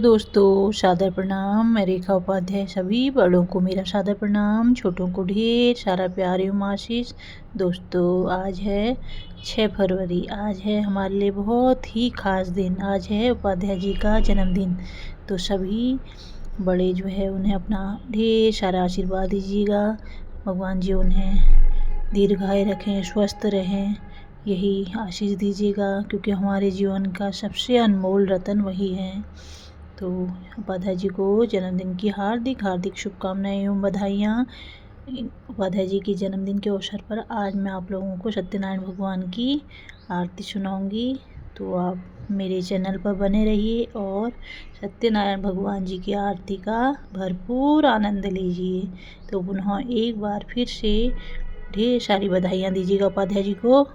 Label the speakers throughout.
Speaker 1: दोस्तों सादर प्रणाम। मैं रेखा उपाध्याय सभी बड़ों को मेरा सादर प्रणाम, छोटों को ढेर सारा प्यार एवं आशीष। दोस्तों आज है 6 फरवरी। आज है हमारे लिए बहुत ही खास दिन। आज है उपाध्याय जी का जन्मदिन। तो सभी बड़े जो है उन्हें अपना ढेर सारा आशीर्वाद दीजिएगा। भगवान जी उन्हें दीर्घायु रखें, स्वस्थ रहें, यही आशीष दीजिएगा, क्योंकि हमारे जीवन का सबसे अनमोल रतन वही है। तो उपाध्याय जी को जन्मदिन की हार्दिक हार्दिक शुभकामनाएं एवं बधाइयाँ। उपाध्याय जी के जन्मदिन के अवसर पर आज मैं आप लोगों को सत्यनारायण भगवान की आरती सुनाऊंगी। तो आप मेरे चैनल पर बने रहिए और सत्यनारायण भगवान जी की आरती का भरपूर आनंद लीजिए। तो पुनः एक बार फिर से ढेर सारी बधाइयाँ दीजिएगा उपाध्याय जी को।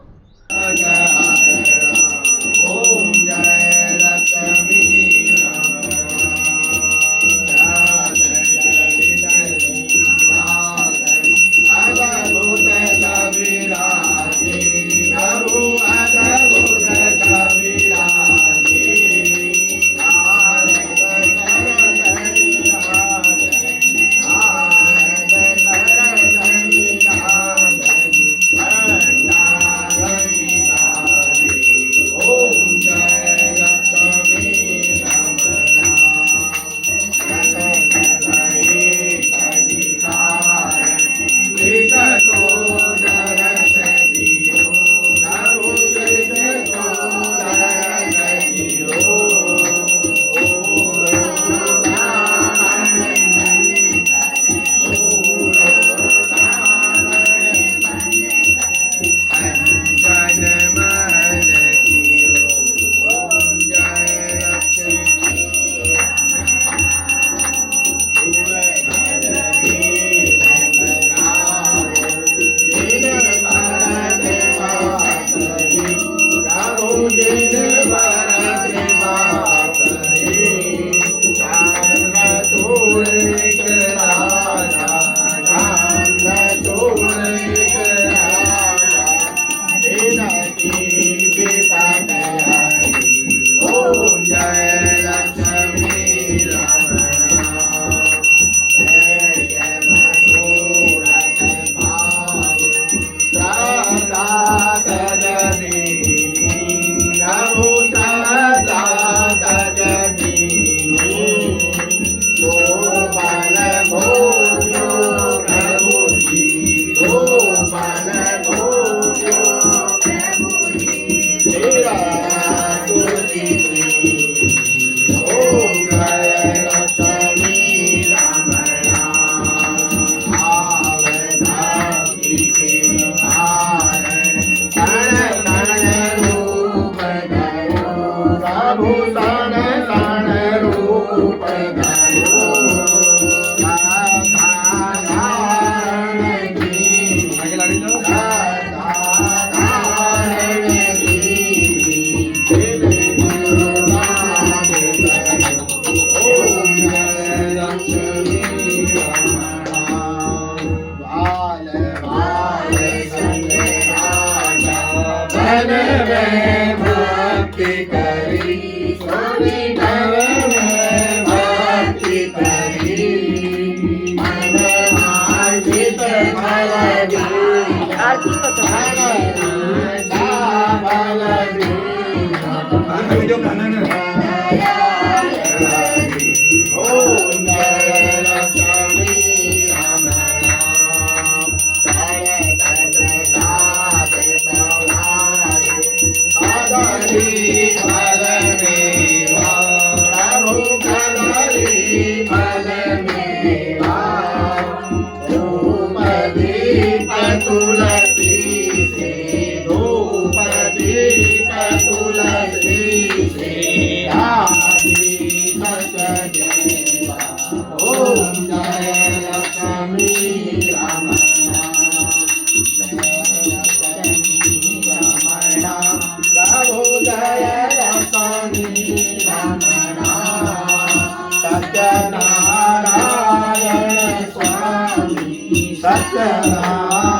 Speaker 2: सत्यनारायण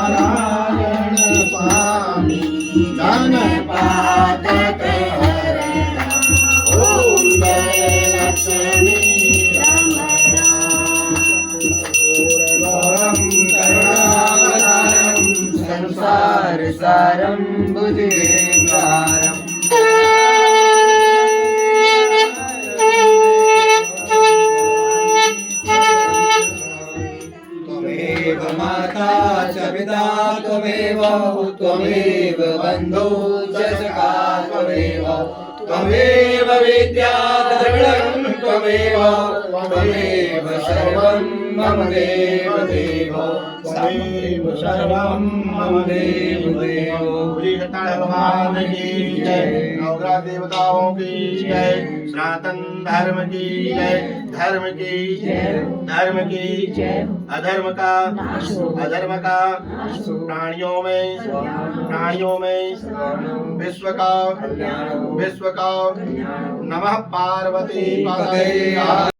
Speaker 2: स्वामी गणपत हरे ओम जय लक्ष्मी सारं बुद्धिर्विकारम् त्वमेव माता च पिता त्वमेव त्वमेव बन्धुः च सखा त्वमेव त्वमेव विद्या द्रविणं त्वमेव त्वमेव सर्वं मम देव देव त्वमेव सर्वं मम देव देव।
Speaker 3: श्री सत्यनारायण भगवान की जय, नवग्रह देवताओं की जय, सनातन धर्म की जय, धर्म की जय, धर्म की जय, अधर्म का प्राणियों में विश्व का नमः पार्वती पतये।